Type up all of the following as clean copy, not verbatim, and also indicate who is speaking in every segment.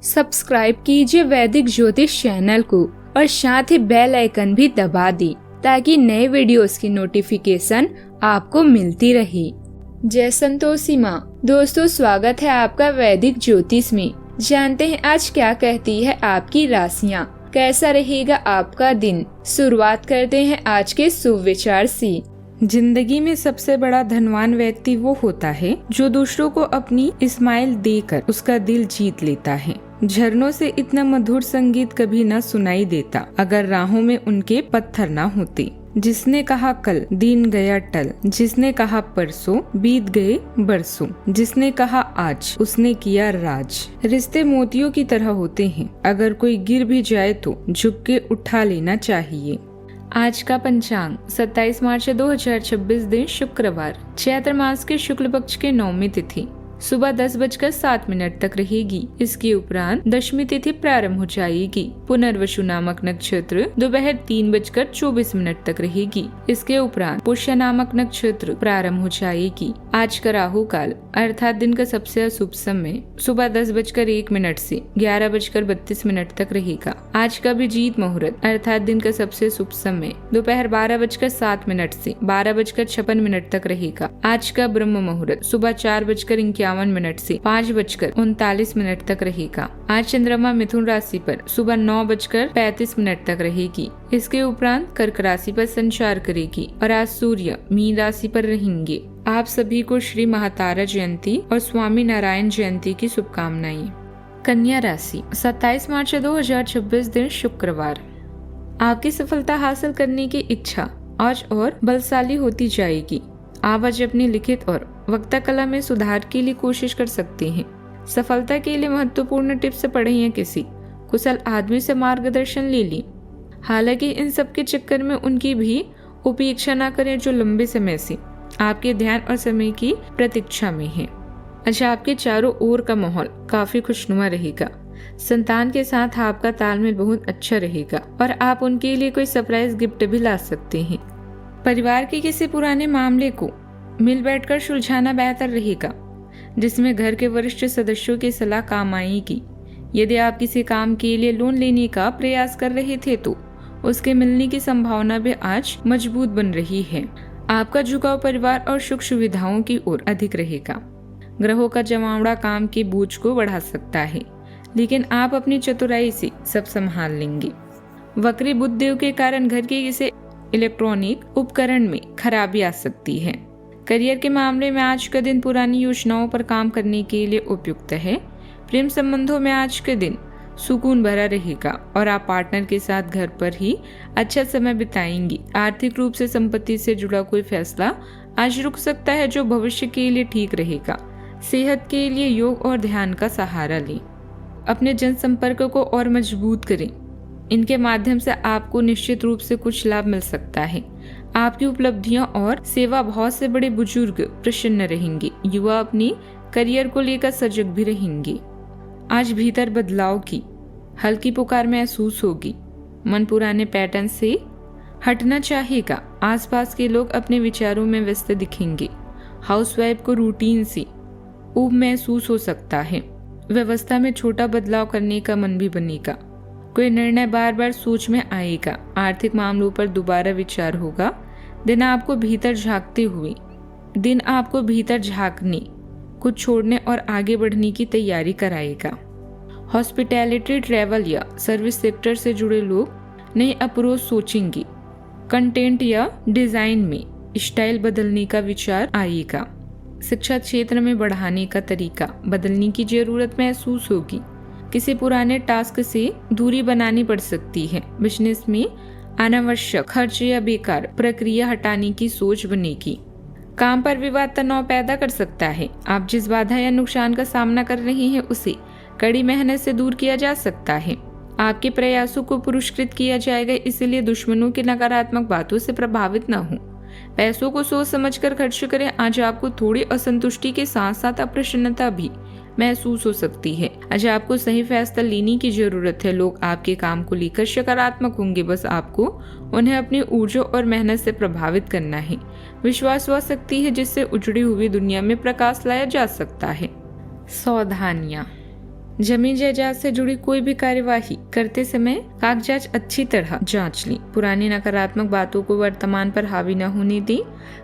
Speaker 1: Subscribe कीजिए वैदिक ज्योतिष चैनल को और साथ ही बेल आइकन भी दबा दी ताकि नए वीडियोस की नोटिफिकेशन आपको मिलती रहे। जय संतोषी माँ। दोस्तों, स्वागत है आपका वैदिक ज्योतिष में। जानते हैं आज क्या कहती है आपकी राशियाँ, कैसा रहेगा आपका दिन। शुरुआत करते हैं आज के शुभ विचार से।
Speaker 2: जिंदगी में सबसे बड़ा धनवान व्यक्ति वो होता है जो दूसरों को अपनी स्माइल देकर उसका दिल जीत लेता है। झरनों से इतना मधुर संगीत कभी न सुनाई देता अगर राहों में उनके पत्थर न होते। जिसने कहा कल दिन गया टल, जिसने कहा परसों बीत गए बरसों, जिसने कहा आज उसने किया राज। रिश्ते मोतियों की तरह होते हैं, अगर कोई गिर भी जाए तो झुक के उठा लेना चाहिए।
Speaker 1: आज का पंचांग 27 मार्च 2026 दिन शुक्रवार, चैत्र मास के शुक्ल पक्ष के 9वीं तिथि सुबह 10:07 तक रहेगी। इसके उपरांत दशमी तिथि प्रारंभ हो जाएगी। पुनर्वसु नामक नक्षत्र दोपहर 3:24 तक रहेगी। इसके उपरांत पुष्य नामक नक्षत्र प्रारंभ हो जाएगी। आज का राहु काल अर्थात दिन का सबसे अशुभ समय सुबह 10:01 से 11:32 तक रहेगा। आज का अभिजीत मुहूर्त अर्थात दिन का सबसे शुभ समय दोपहर 12:07 से 12:56 तक रहेगा। आज का ब्रह्म मुहूर्त सुबह 4:51 से 5:39 तक रहेगा। आज चंद्रमा मिथुन राशि पर सुबह 9:35 तक रहेगी। इसके उपरांत कर्क राशि पर संचार करेगी और आज सूर्य मीन राशि पर रहेंगे। आप सभी को श्री महातारा जयंती और स्वामी नारायण जयंती की शुभकामनाएं। कन्या राशि 27 मार्च 2026 दिन शुक्रवार, आपकी सफलता हासिल करने की इच्छा आज और बलशाली होती जाएगी। आप आज अपनी लिखित और वक्ता कला में सुधार के लिए कोशिश कर सकते हैं। सफलता के लिए महत्वपूर्ण टिप्स पढ़ें या किसी कुशल आदमी से मार्गदर्शन ले लें। हालांकि इन सब के चक्कर में उनकी भी उपेक्षा न करें जो लंबे समय से आपके ध्यान और समय की प्रतीक्षा में है। अच्छा, आपके चारों ओर का माहौल काफी खुशनुमा रहेगा। संतान के साथ आपका तालमेल बहुत अच्छा रहेगा और आप उनके लिए कोई सरप्राइज गिफ्ट भी ला सकते हैं। परिवार के किसी पुराने मामले को मिल बैठकर सुलझाना बेहतर रहेगा, जिसमें घर के वरिष्ठ सदस्यों की सलाह काम आएगी। यदि आप किसी काम के लिए लोन लेने का प्रयास कर रहे थे तो उसके मिलने की संभावना भी आज मजबूत बन रही है। आपका झुकाव परिवार और सुख सुविधाओं की ओर अधिक रहेगा। ग्रहों का जमावड़ा काम के बोझ को बढ़ा सकता है, लेकिन आप अपनी चतुराई से सब संभाल लेंगे। वक्री बुद्धि के कारण घर के किसी इलेक्ट्रॉनिक उपकरण में खराबी आ सकती है। करियर के मामले में आज का दिन पुरानी योजनाओं पर काम करने के लिए उपयुक्त है। प्रेम संबंधों में आज का दिन सुकून भरा रहेगा और आप पार्टनर के साथ घर पर ही अच्छा समय बिताएंगी। आर्थिक रूप से संपत्ति से जुड़ा कोई फैसला आज रुक सकता है जो भविष्य के लिए ठीक रहेगा। सेहत के लिए योग और ध्यान का सहारा लें। अपने जनसंपर्क को और मजबूत करें। इनके माध्यम से आपको निश्चित रूप से कुछ लाभ मिल सकता है। आपकी उपलब्धियां और सेवा भाव से बड़े बुजुर्ग प्रसन्न रहेंगे। युवा अपनी करियर को लेकर सजग भी रहेंगे। आज भीतर बदलाव की हल्की पुकार महसूस होगी। मन पुराने पैटर्न से हटना चाहेगा। आसपास के लोग अपने विचारों में व्यस्त दिखेंगे। हाउसवाइफ को रूटीन से ऊब महसूस हो सकता है। व्यवस्था में छोटा बदलाव करने का मन भी बनेगा। कोई निर्णय बार बार सोच में आएगा। आर्थिक मामलों पर दोबारा विचार होगा। दिन आपको भीतर झांकने, कुछ छोड़ने और आगे बढ़ने की तैयारी कराएगा। हॉस्पिटैलिटी, ट्रैवल या सर्विस सेक्टर से जुड़े लोग नए अप्रोच सोचेंगे। कंटेंट या डिजाइन में स्टाइल बदलने का विचार आएगा। शिक्षा क्षेत्र में बढ़ाने का तरीका बदलने की जरूरत महसूस होगी। किसी पुराने टास्क से दूरी बनानी पड़ सकती है। बिजनेस में अनावश्यक खर्च या बेकार प्रक्रिया हटाने की सोच बनेगी। काम पर विवाद तनाव पैदा कर सकता है। आप जिस बाधा या नुकसान का सामना कर रहे हैं उसे कड़ी मेहनत से दूर किया जा सकता है। आपके प्रयासों को पुरस्कृत किया जाएगा, इसलिए दुश्मनों की नकारात्मक बातों से प्रभावित न हो। पैसों को सोच समझकर खर्च करें। आज आपको थोड़ी असंतुष्टि के साथ साथ अप्रसन्नता भी महसूस हो सकती है। आज आपको सही फैसला लेने की जरूरत है। लोग आपके काम को लेकर सकारात्मक होंगे, बस आपको उन्हें अपनी ऊर्जा और मेहनत से प्रभावित करना है। विश्वास वह शक्ति है जिससे उजड़ी हुई दुनिया में प्रकाश लाया जा सकता है। सावधानियां।
Speaker 2: जमीन जायदाद से जुड़ी कोई भी कार्यवाही करते समय कागजात अच्छी तरह जांच ली। पुरानी नकारात्मक बातों को वर्तमान पर हावी न होने दी।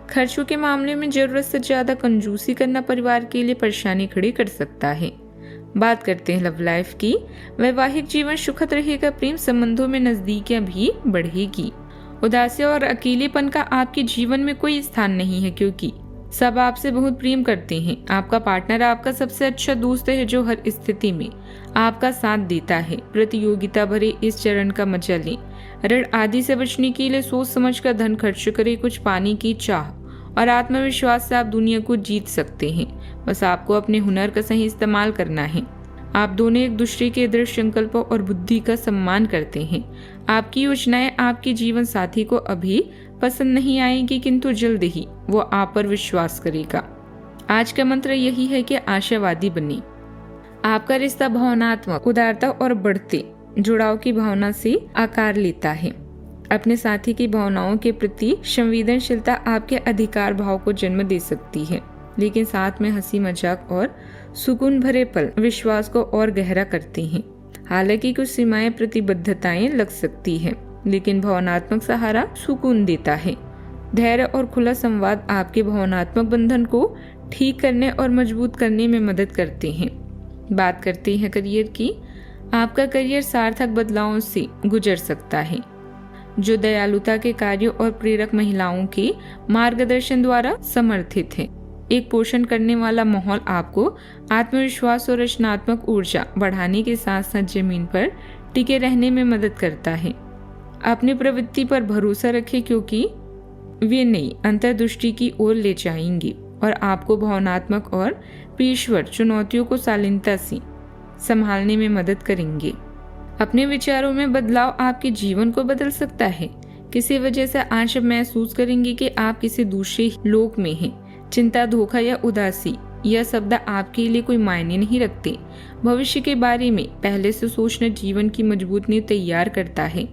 Speaker 2: खर्चों के मामले में जरूरत से ज्यादा कंजूसी करना परिवार के लिए परेशानी खड़ी कर सकता है। बात करते हैं लव लाइफ की। वैवाहिक जीवन सुखद रहेगा। प्रेम संबंधों में नजदीकियां भी बढ़ेगी। उदासी और अकेलेपन का आपके जीवन में कोई स्थान नहीं है, क्योंकि सब आपसे बहुत प्रेम करते हैं। आपका पार्टनर आपका सबसे अच्छा दोस्त है जो हर स्थिति में आपका साथ देता है। प्रतियोगिता भरे इस चरण का मजा लें। ऋण आदि से बचने के लिए सोच समझकर धन खर्च करें। कुछ पाने की चाह और आत्मविश्वास से आप दुनिया को जीत सकते हैं। बस आपको अपने हुनर का सही इस्तेमाल करना है। आप दोनों एक दूसरे के दृढ़ संकल्प और बुद्धि का सम्मान करते हैं। आपकी योजनाएं आपके जीवन साथी को अभी पसंद नहीं आएगी, किंतु जल्द ही वो आप पर विश्वास करेगा। आज का मंत्र यही है कि आशावादी बने। आपका रिश्ता भावनात्मक उदारता और बढ़ते जुड़ाव की भावना से आकार लेता है। अपने साथी की भावनाओं के प्रति संवेदनशीलता आपके अधिकार भाव को जन्म दे सकती है, लेकिन साथ में हंसी मजाक और सुकून भरे पल विश्वास को और गहरा करते हैं। हालांकि कुछ सीमाएं प्रतिबद्धताएं लग सकती है, लेकिन भावनात्मक सहारा सुकून देता है। धैर्य और खुला संवाद आपके भावनात्मक बंधन को ठीक करने और मजबूत करने में मदद करते हैं। बात करते हैं करियर की। आपका करियर सार्थक बदलावों से गुजर सकता है, जो दयालुता के कार्यों और प्रेरक महिलाओं के मार्गदर्शन द्वारा समर्थित है। एक पोषण करने वाला माहौल आपको आत्मविश्वास और रचनात्मक ऊर्जा बढ़ाने के साथ साथ जमीन पर टिके रहने में मदद करता है। अपनी प्रवृत्ति पर भरोसा रखें, क्योंकि वे नई अंतर्दृष्टि की ओर ले जाएंगी और आपको भावनात्मक और पेशेवर चुनौतियों को शालीनता से संभालने में मदद करेंगे। अपने विचारों में बदलाव आपके जीवन को बदल सकता है। किसी वजह से आज आप महसूस करेंगे कि आप किसी दूसरे लोक में हैं। चिंता, धोखा या उदासी यह शब्द आपके लिए कोई मायने नहीं रखते। भविष्य के बारे में पहले से सोचना जीवन की मजबूत नींव तैयार करता है।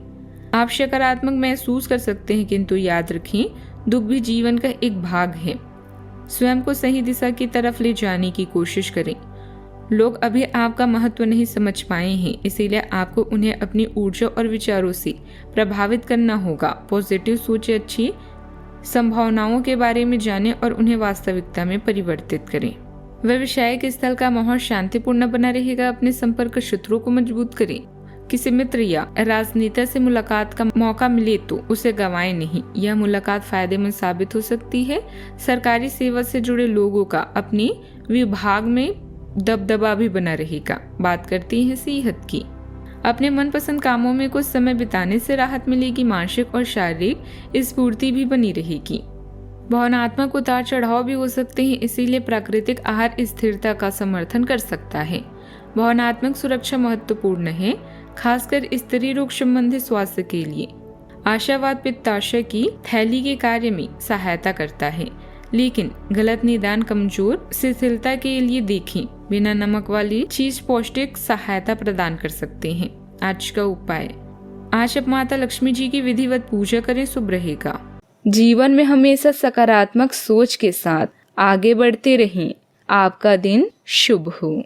Speaker 2: आप सकारात्मक महसूस कर सकते हैं, किंतु याद रखें, दुख भी जीवन का एक भाग है। स्वयं को सही दिशा की तरफ ले जाने की कोशिश करें। लोग अभी आपका महत्व नहीं समझ पाए हैं, इसीलिए आपको उन्हें अपनी ऊर्जा और विचारों से प्रभावित करना होगा। पॉजिटिव सोचें, अच्छी संभावनाओं के बारे में जानें और उन्हें वास्तविकता में परिवर्तित करें। व्यवसायिक स्थल का माहौल शांतिपूर्ण बना रहेगा। अपने संपर्क सूत्रों को मजबूत करें। किसी मित्र या राजनेता से मुलाकात का मौका मिले तो उसे गंवाएं नहीं। यह मुलाकात फायदेमंद साबित हो सकती है। सरकारी सेवा से जुड़े लोगों का अपने विभाग में दबदबा भी बना रहेगा। बात करती है सेहत की। अपने मनपसंद कामों में कुछ समय बिताने से राहत मिलेगी। मानसिक और शारीरिक स्फूर्ति भी बनी रहेगी। भावनात्मक उतार चढ़ाव भी हो सकते हैं, इसीलिए प्राकृतिक आहार स्थिरता का समर्थन कर सकता है। भावनात्मक सुरक्षा महत्वपूर्ण है, खासकर स्त्री रोग संबंधी स्वास्थ्य के लिए। आशावाद पित्ताशय की थैली के कार्य में सहायता करता है, लेकिन गलत निदान कमजोर शिथिलता के लिए देखें। बिना नमक वाली चीज पौष्टिक सहायता प्रदान कर सकते हैं। आज का उपाय, आज आप माता लक्ष्मी जी की विधिवत पूजा करें, शुभ रहेगा।
Speaker 1: जीवन में हमेशा सकारात्मक सोच के साथ आगे बढ़ते रहें। आपका दिन शुभ हो।